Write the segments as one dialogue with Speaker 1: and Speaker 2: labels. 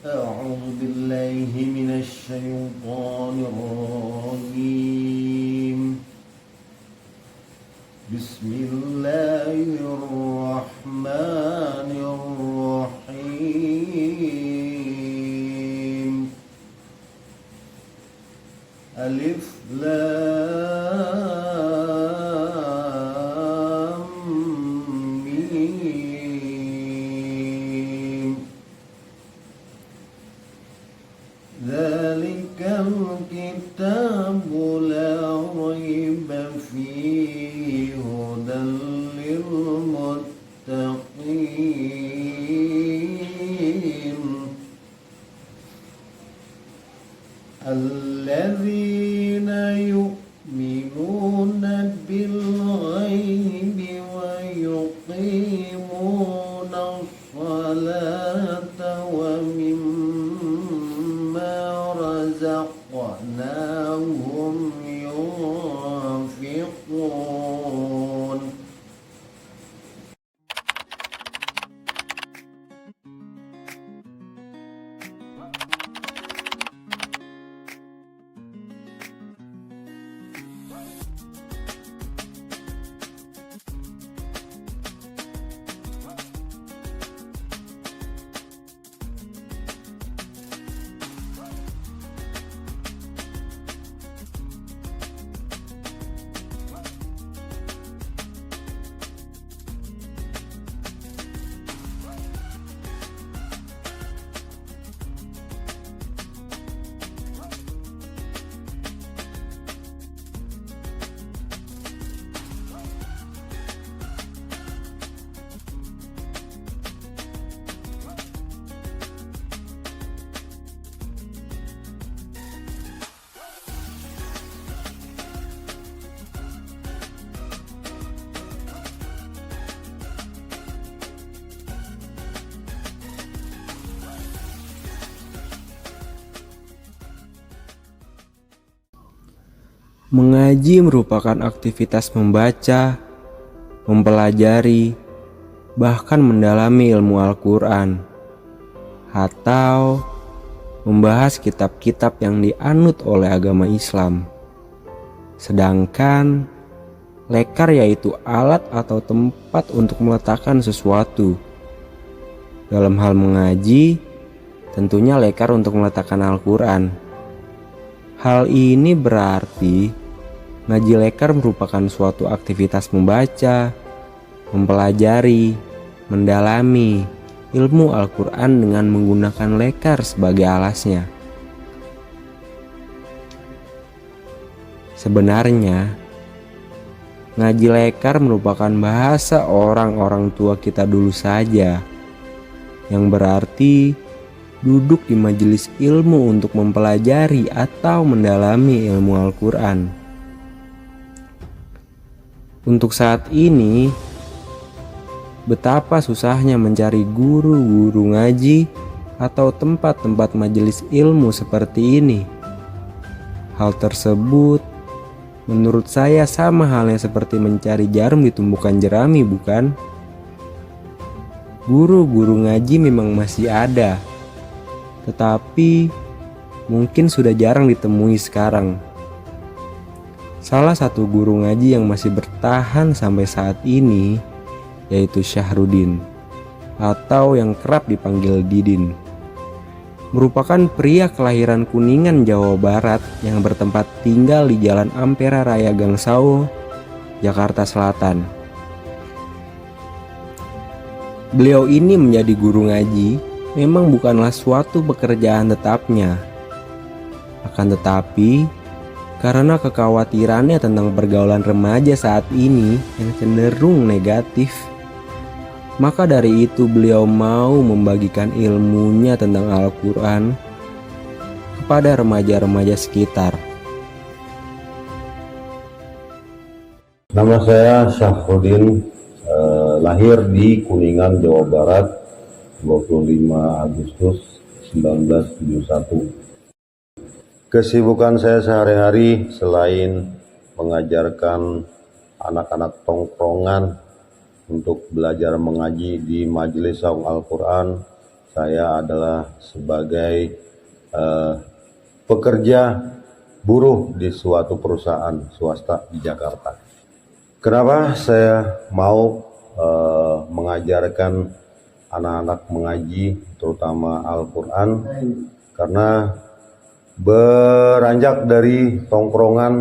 Speaker 1: أعوذ بالله من الشيطان الرجيم. بسم الله الرحمن الرحيم. ألف لام ميم. ذلك الكتاب لا ريب فيه هدى للمتقين الذين يؤمنون بالغيب ويقيمون الصلاة ومما رزقناهم ينفقون.
Speaker 2: Mengaji merupakan aktivitas membaca, mempelajari, bahkan mendalami ilmu Al-Quran, atau membahas kitab-kitab yang dianut oleh agama Islam. Sedangkan lekar yaitu alat atau tempat untuk meletakkan sesuatu. Dalam hal mengaji, tentunya lekar untuk meletakkan Al-Quran. Hal ini berarti ngaji lekar merupakan suatu aktivitas membaca, mempelajari, mendalami ilmu Al-Quran dengan menggunakan lekar sebagai alasnya. Sebenarnya, ngaji lekar merupakan bahasa orang-orang tua kita dulu saja, yang berarti duduk di majelis ilmu untuk mempelajari atau mendalami ilmu Al-Quran. Untuk saat ini, betapa susahnya mencari guru-guru ngaji atau tempat-tempat majelis ilmu seperti ini. Hal tersebut menurut saya sama halnya seperti mencari jarum di tumbukan jerami, bukan? Guru-guru ngaji memang masih ada, tetapi mungkin sudah jarang ditemui sekarang. Salah satu guru ngaji yang masih bertahan sampai saat ini yaitu Syahrudin, atau yang kerap dipanggil Didin. Merupakan pria kelahiran Kuningan, Jawa Barat yang bertempat tinggal di Jalan Ampera Raya Gangsao, Jakarta Selatan. Beliau ini menjadi guru ngaji memang bukanlah suatu pekerjaan tetapnya. Akan tetapi, karena kekhawatirannya tentang pergaulan remaja saat ini yang cenderung negatif, maka dari itu beliau mau membagikan ilmunya tentang Al-Quran kepada remaja-remaja sekitar.
Speaker 3: Nama saya Syafruddin, lahir di Kuningan, Jawa Barat, 25 Agustus 1971. Kesibukan saya sehari-hari selain mengajarkan anak-anak tongkrongan untuk belajar mengaji di Majelis Saung Al-Quran, saya adalah sebagai pekerja buruh di suatu perusahaan swasta di Jakarta. Kenapa saya mau mengajarkan anak-anak mengaji, terutama Al-Quran? Karena beranjak dari tongkrongan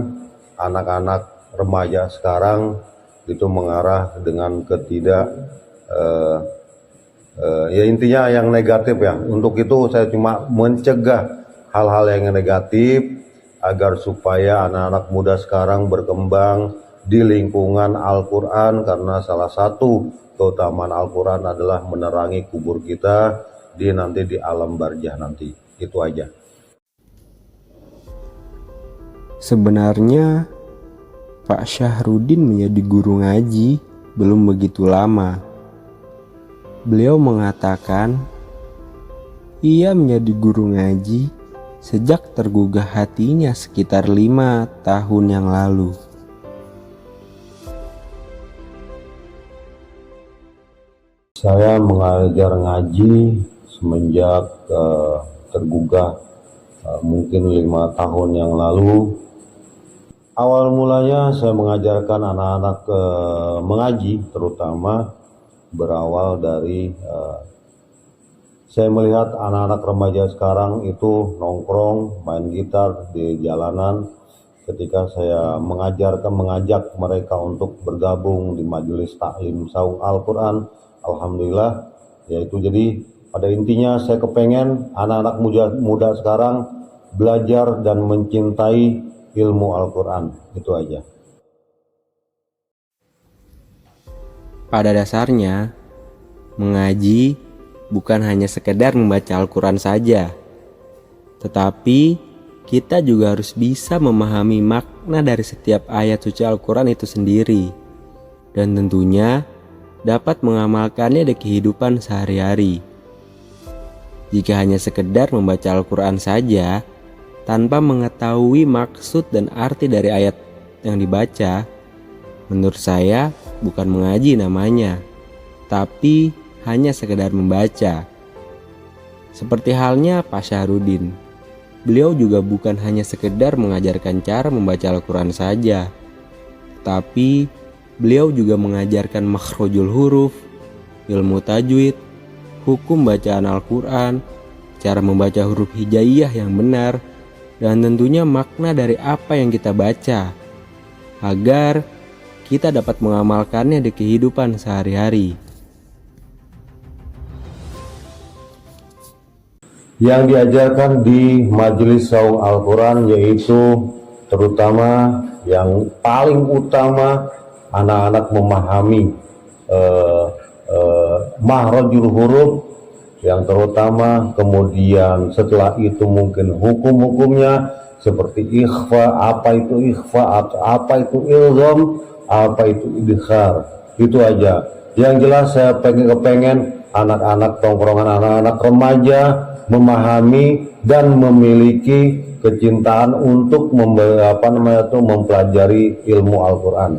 Speaker 3: anak-anak remaja sekarang itu mengarah dengan ya intinya yang negatif ya. Untuk itu saya cuma mencegah hal-hal yang negatif agar supaya anak-anak muda sekarang berkembang di lingkungan Al-Quran, karena salah satu keutamaan Al-Quran adalah menerangi kubur kita nanti di alam barzah nanti. Itu aja.
Speaker 2: Sebenarnya Pak Syahrudin menjadi guru ngaji belum begitu lama. Beliau mengatakan ia menjadi guru ngaji sejak tergugah hatinya sekitar 5 tahun yang lalu.
Speaker 3: Saya mengajar ngaji semenjak tergugah mungkin 5 tahun yang lalu. Awal mulanya saya mengajarkan anak-anak mengaji, terutama berawal dari saya melihat anak-anak remaja sekarang itu nongkrong, main gitar di jalanan. Ketika saya mengajak mereka untuk bergabung di majelis taklim saung Al-Quran, alhamdulillah, yaitu jadi pada intinya saya kepengen anak-anak muda sekarang belajar dan mencintai ilmu Al-Quran. Itu aja.
Speaker 2: Pada dasarnya, mengaji bukan hanya sekedar membaca Al-Quran saja, tetapi kita juga harus bisa memahami makna dari setiap ayat suci Al-Quran itu sendiri, dan tentunya dapat mengamalkannya di kehidupan sehari-hari. Jika hanya sekedar membaca Al-Quran saja, tanpa mengetahui maksud dan arti dari ayat yang dibaca, menurut saya bukan mengaji namanya, tapi hanya sekedar membaca. Seperti halnya Pak Syahrudin, beliau juga bukan hanya sekedar mengajarkan cara membaca Al-Quran saja, tapi beliau juga mengajarkan makhrajul huruf, ilmu tajwid, hukum bacaan Al-Quran, cara membaca huruf hijaiyah yang benar, dan tentunya makna dari apa yang kita baca, agar kita dapat mengamalkannya di kehidupan sehari-hari.
Speaker 3: Yang diajarkan di majelis saung Al-Quran yaitu terutama yang paling utama anak-anak memahami makhrajul huruf yang terutama, kemudian setelah itu mungkin hukum-hukumnya seperti ikhfa, apa itu ikhfa, apa itu ilgham, apa itu idkhar. Itu aja. Yang jelas saya kepengen anak-anak tongkrongan, anak-anak remaja memahami dan memiliki kecintaan untuk mempelajari ilmu Al-Quran.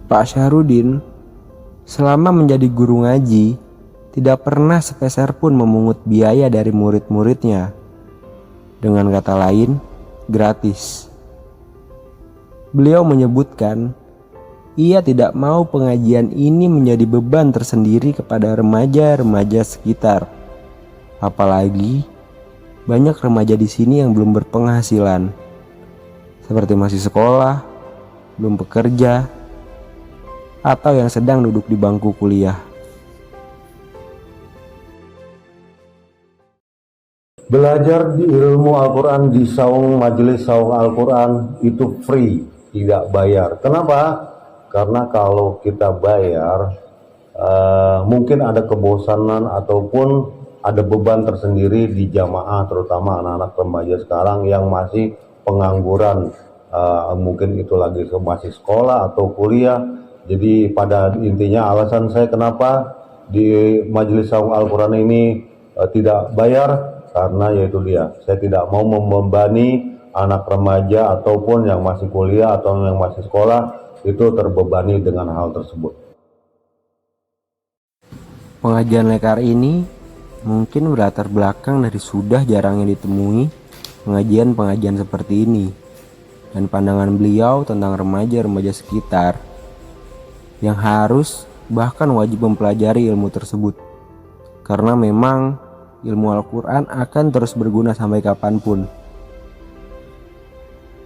Speaker 2: Pak Syahrudin selama menjadi guru ngaji tidak pernah sepeser pun memungut biaya dari murid-muridnya. Dengan kata lain, gratis. Beliau menyebutkan ia tidak mau pengajian ini menjadi beban tersendiri kepada remaja-remaja sekitar. Apalagi banyak remaja di sini yang belum berpenghasilan, seperti masih sekolah, belum bekerja, atau yang sedang duduk di bangku kuliah.
Speaker 3: Belajar di ilmu Al-Quran di majelis saung Al-Quran itu free, tidak bayar. Kenapa? Karena kalau kita bayar, mungkin ada kebosanan ataupun ada beban tersendiri di jamaah, terutama anak-anak remaja sekarang yang masih pengangguran. Mungkin itu lagi masih sekolah atau kuliah. Jadi pada intinya alasan saya kenapa di majelis saung Al-Quran ini tidak bayar, karena yaitu dia, saya tidak mau membebani anak remaja ataupun yang masih kuliah atau yang masih sekolah itu terbebani dengan hal tersebut.
Speaker 2: Pengajian lekar ini mungkin berlatar belakang dari sudah jarangnya ditemui pengajian-pengajian seperti ini, dan pandangan beliau tentang remaja-remaja sekitar yang harus bahkan wajib mempelajari ilmu tersebut, karena memang ilmu Al-Quran akan terus berguna sampai kapanpun.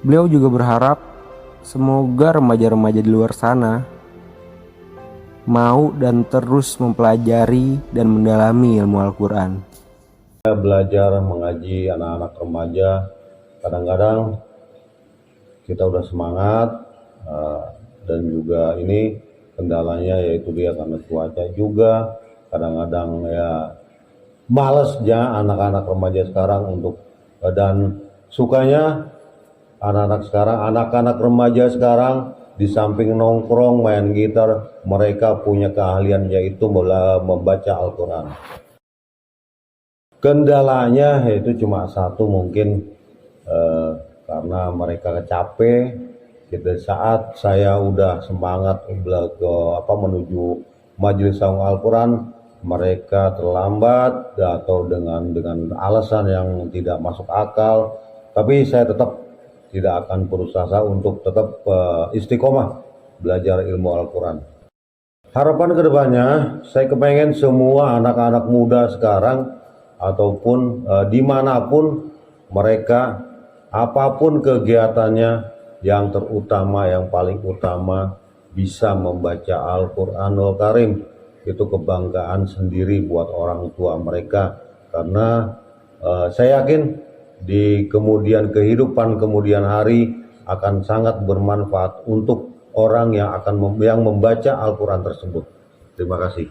Speaker 2: Beliau juga berharap semoga remaja-remaja di luar sana mau dan terus mempelajari dan mendalami ilmu Al-Quran.
Speaker 3: Belajar mengaji anak-anak remaja, kadang-kadang kita udah semangat, dan juga ini kendalanya yaitu dia karena cuaca juga, kadang-kadang ya malesnya anak-anak remaja sekarang untuk, dan sukanya anak-anak remaja sekarang di samping nongkrong main gitar, mereka punya keahlian yaitu membaca Al-Quran. Kendalanya yaitu cuma satu, mungkin karena mereka capek. Pada saat saya udah semangat menuju majelis saung Al-Quran, mereka terlambat atau dengan alasan yang tidak masuk akal. Tapi saya tetap tidak akan putus asa untuk tetap istiqomah belajar ilmu Al-Quran. Harapan kedepannya, saya kepengen semua anak-anak muda sekarang ataupun dimanapun mereka, apapun kegiatannya, yang terutama, yang paling utama bisa membaca Al-Quranul Karim. Itu kebanggaan sendiri buat orang tua mereka, karena saya yakin di kehidupan kemudian hari akan sangat bermanfaat untuk orang yang membaca Al-Quran tersebut. Terima kasih.